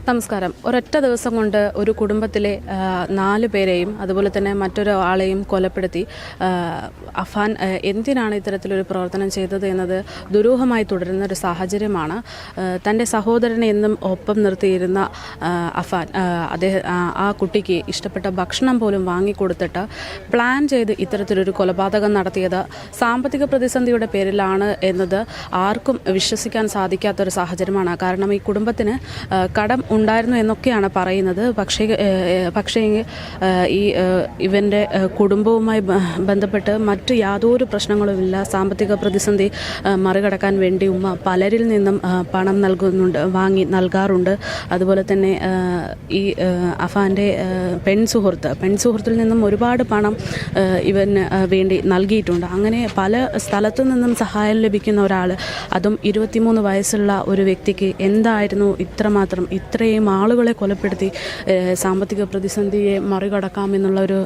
നമസ്കാരം. ഒരൊറ്റ ദിവസം കൊണ്ട് ഒരു കുടുംബത്തിലെ 4 പേരെയും അതുപോലെ തന്നെ മറ്റൊരാളെയും കൊലപ്പെടുത്തി അഫാൻ എന്തിനാണ് ഇത്തരത്തിലൊരു പ്രവർത്തനം ചെയ്തത് എന്നത് ദുരൂഹമായി തുടരുന്ന ഒരു സാഹചര്യമാണ്. തൻ്റെ സഹോദരനെ എന്നും ഒപ്പം നിർത്തിയിരുന്ന അഫാൻ ആ കുട്ടിക്ക് ഇഷ്ടപ്പെട്ട ഭക്ഷണം പോലും വാങ്ങിക്കൊടുത്തിട്ട് പ്ലാൻ ചെയ്ത് ഇത്തരത്തിലൊരു കൊലപാതകം നടത്തിയത് സാമ്പത്തിക പ്രതിസന്ധിയുടെ പേരിലാണ് എന്നത് ആർക്കും വിശ്വസിക്കാൻ സാധിക്കാത്തൊരു സാഹചര്യമാണ്. കാരണം ഈ കുടുംബത്തിന് കടം ഉണ്ടായിരുന്നു എന്നൊക്കെയാണ് പറയുന്നത്. പക്ഷേ ഇവൻ്റെ കുടുംബവുമായി ബന്ധപ്പെട്ട് മറ്റ് യാതൊരു പ്രശ്നങ്ങളുമില്ല. സാമ്പത്തിക പ്രതിസന്ധി മറികടക്കാൻ വേണ്ടി ഉമ്മ പലരിൽ നിന്നും പണം വാങ്ങി നൽകാറുണ്ട്. അതുപോലെ തന്നെ ഈ അഫാൻ്റെ പെൺസുഹൃത്തിൽ നിന്നും ഒരുപാട് പണം ഇവന് വേണ്ടി നൽകിയിട്ടുണ്ട്. അങ്ങനെ പല സ്ഥലത്തു നിന്നും സഹായം ലഭിക്കുന്ന ഒരാൾ, അതും 23 വയസ്സുള്ള ഒരു വ്യക്തിക്ക് എന്തായിരുന്നു ഇത്രയും ആളുകളെ കൊലപ്പെടുത്തി സാമ്പത്തിക പ്രതിസന്ധിയെ മറികടക്കാമെന്നുള്ള ഒരു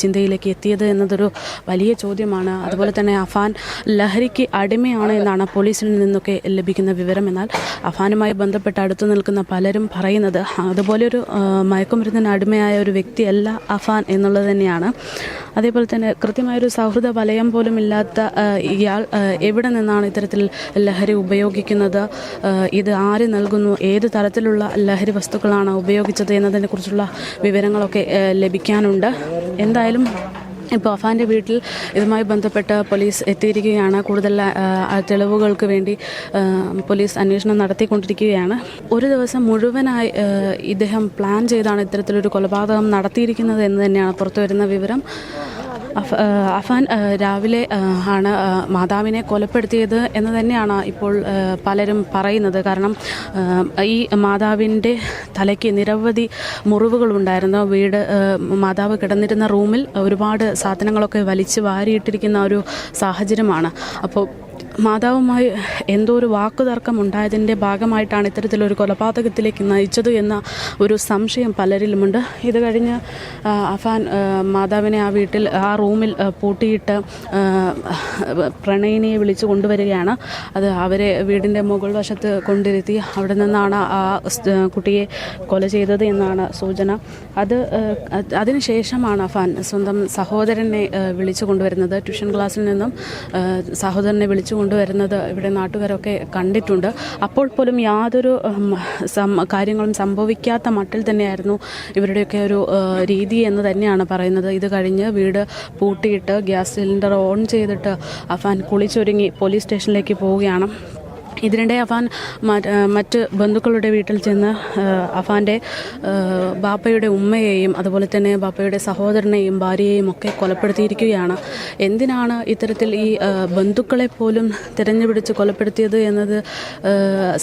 ചിന്തയിലേക്ക് എത്തിയത് എന്നതൊരു വലിയ ചോദ്യമാണ്. അതുപോലെ തന്നെ അഫാൻ ലഹരിക്ക് അടിമയാണ് എന്നാണ് പോലീസിൽ നിന്നൊക്കെ ലഭിക്കുന്ന വിവരം. എന്നാൽ അഫാനുമായി ബന്ധപ്പെട്ട് അടുത്തു നിൽക്കുന്ന പലരും പറയുന്നത് അതുപോലെയൊരു മയക്കുമരുന്നിന് അടിമയായ ഒരു വ്യക്തിയല്ല അഫാൻ എന്നുള്ളത് തന്നെയാണ്. അതേപോലെ തന്നെ കൃത്യമായൊരു സൗഹൃദ വലയം പോലും ഇല്ലാത്ത ഇയാൾ എവിടെ നിന്നാണ് ഇത്തരത്തിൽ ലഹരി ഉപയോഗിക്കുന്നത്, ഇത് ആര് നൽകുന്നു, ഏത് തരത്തിലുള്ള ലഹരി വസ്തുക്കളാണ് ഉപയോഗിച്ചത് എന്നതിനെക്കുറിച്ചുള്ള വിവരങ്ങളൊക്കെ ലഭിക്കാനുണ്ട്. എന്തായാലും ഇപ്പോൾ അഫാൻ്റെ വീട്ടിൽ ഇതുമായി ബന്ധപ്പെട്ട് പോലീസ് എത്തിയിരിക്കുകയാണ്. കൂടുതൽ തെളിവുകൾക്ക് വേണ്ടി പോലീസ് അന്വേഷണം നടത്തിക്കൊണ്ടിരിക്കുകയാണ്. ഒരു ദിവസം മുഴുവനായി ഇദ്ദേഹം പ്ലാൻ ചെയ്താണ് ഇത്തരത്തിലൊരു കൊലപാതകം നടത്തിയിരിക്കുന്നത് എന്ന് തന്നെയാണ് പുറത്തുവരുന്ന വിവരം. അഫാൻ രാവിലെ ആണ് മാതാവിനെ കൊലപ്പെടുത്തിയത് എന്ന് തന്നെയാണ് ഇപ്പോൾ പലരും പറയുന്നത്. കാരണം ഈ മാതാവിൻ്റെ തലയ്ക്ക് നിരവധി മുറിവുകളുണ്ടായിരുന്നു. മാതാവ് കിടന്നിരുന്ന റൂമിൽ ഒരുപാട് സാധനങ്ങളൊക്കെ വലിച്ചു വാരിയിട്ടിരിക്കുന്ന ഒരു സാഹചര്യമാണ്. അപ്പോൾ മാതാവുമായി എന്തോ ഒരു വാക്കുതർക്കം ഉണ്ടായതിൻ്റെ ഭാഗമായിട്ടാണ് ഇത്തരത്തിലൊരു കൊലപാതകത്തിലേക്ക് നയിച്ചത് എന്ന ഒരു സംശയം പലരിലുമുണ്ട്. ഇത് കഴിഞ്ഞ് അഫാൻ മാതാവിനെ ആ റൂമിൽ പൂട്ടിയിട്ട് പ്രണയിനിയെ വിളിച്ചു കൊണ്ടുവരികയാണ്. അവരെ വീടിൻ്റെ മുകൾ വശത്ത് കൊണ്ടിരുത്തി അവിടെ നിന്നാണ് ആ കുട്ടിയെ കൊല ചെയ്തത് എന്നാണ് സൂചന. അതിനുശേഷമാണ് അഫാൻ സ്വന്തം സഹോദരനെ വിളിച്ചു കൊണ്ടുവരുന്നത്. ട്യൂഷൻ ക്ലാസ്സിൽ നിന്നും സഹോദരനെ വിളിച്ചു കൊണ്ടുവരുന്നത് ഇവിടെ നാട്ടുകാരൊക്കെ കണ്ടിട്ടുണ്ട്. അപ്പോൾ പോലും യാതൊരു കാര്യങ്ങളും സംഭവിക്കാത്ത മട്ടിൽ തന്നെയായിരുന്നു ഇവരുടെയൊക്കെ ഒരു രീതി എന്ന് തന്നെയാണ് പറയുന്നത്. ഇത് കഴിഞ്ഞ് വീട് പൂട്ടിയിട്ട് ഗ്യാസ് സിലിണ്ടർ ഓൺ ചെയ്തിട്ട് അഫാൻ കുളിച്ചൊരുങ്ങി പോലീസ് സ്റ്റേഷനിലേക്ക് പോവുകയാണ്. ഇതിനിടെ അഫാൻ മറ്റ് ബന്ധുക്കളുടെ വീട്ടിൽ ചെന്ന് അഫാൻ്റെ ബാപ്പയുടെ ഉമ്മയെയും അതുപോലെ തന്നെ ബാപ്പയുടെ സഹോദരനെയും ഭാര്യയെയും ഒക്കെ കൊലപ്പെടുത്തിയിരിക്കുകയാണ്. എന്തിനാണ് ഇത്തരത്തിൽ ഈ ബന്ധുക്കളെ പോലും തിരഞ്ഞുപിടിച്ച് കൊലപ്പെടുത്തിയത് എന്നത്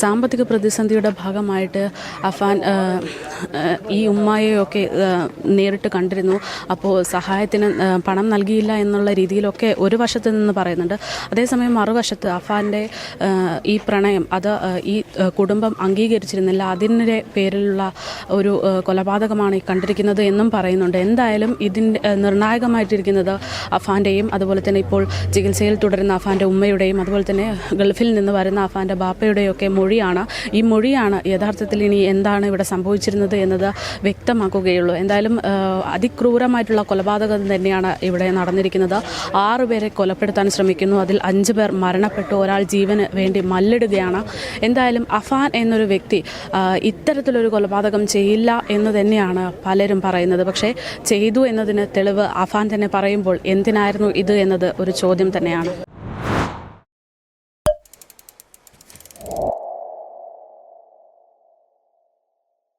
സാമ്പത്തിക പ്രതിസന്ധിയുടെ ഭാഗമായിട്ട് അഫാൻ ഈ ഉമ്മയെയൊക്കെ നേരിട്ട് കണ്ടിരുന്നു. അപ്പോൾ സഹായത്തിന് പണം നൽകിയില്ല എന്നുള്ള രീതിയിലൊക്കെ ഒരു വശത്ത് നിന്ന് പറയുന്നുണ്ട്. അതേസമയം മറുവശത്ത് അഫാൻ്റെ ഈ പ്രണയം ഈ കുടുംബം അംഗീകരിച്ചിരുന്നില്ല, അതിൻ്റെ പേരിലുള്ള ഒരു കൊലപാതകമാണ് ഈ കണ്ടിരിക്കുന്നത് എന്നും പറയുന്നുണ്ട്. എന്തായാലും ഇതിൻ്റെ നിർണായകമായിട്ടിരിക്കുന്നത് അഫാൻ്റെയും അതുപോലെ തന്നെ ഇപ്പോൾ ചികിത്സയിൽ തുടരുന്ന അഫാൻ്റെ ഉമ്മയുടെയും അതുപോലെ തന്നെ ഗൾഫിൽ നിന്ന് വരുന്ന അഫാൻ്റെ ബാപ്പയുടെയൊക്കെ മൊഴിയാണ്. ഈ മൊഴിയാണ് യഥാർത്ഥത്തിൽ ഇനി എന്താണ് ഇവിടെ സംഭവിച്ചിരുന്നത് എന്നത് വ്യക്തമാക്കുകയുള്ളൂ. എന്തായാലും അതിക്രൂരമായിട്ടുള്ള കൊലപാതകം തന്നെയാണ് ഇവിടെ നടന്നിരിക്കുന്നത്. 6 പേരെ കൊലപ്പെടുത്താൻ ശ്രമിക്കുന്നു. അതിൽ 5 പേർ മരണപ്പെട്ടു. ഒരാൾ ജീവന് വേണ്ടി മല്ലിടുകയാണ്. എന്തായാലും അഫാൻ എന്നൊരു വ്യക്തി ഇത്തരത്തിലൊരു കൊലപാതകം ചെയ്യില്ല എന്ന് തന്നെയാണ് പലരും പറയുന്നത്. പക്ഷേ ചെയ്തു എന്നതിന് തെളിവ് അഫാൻ തന്നെ പറയുമ്പോൾ എന്തിനായിരുന്നു ഇത് എന്നത് ഒരു ചോദ്യം തന്നെയാണ്.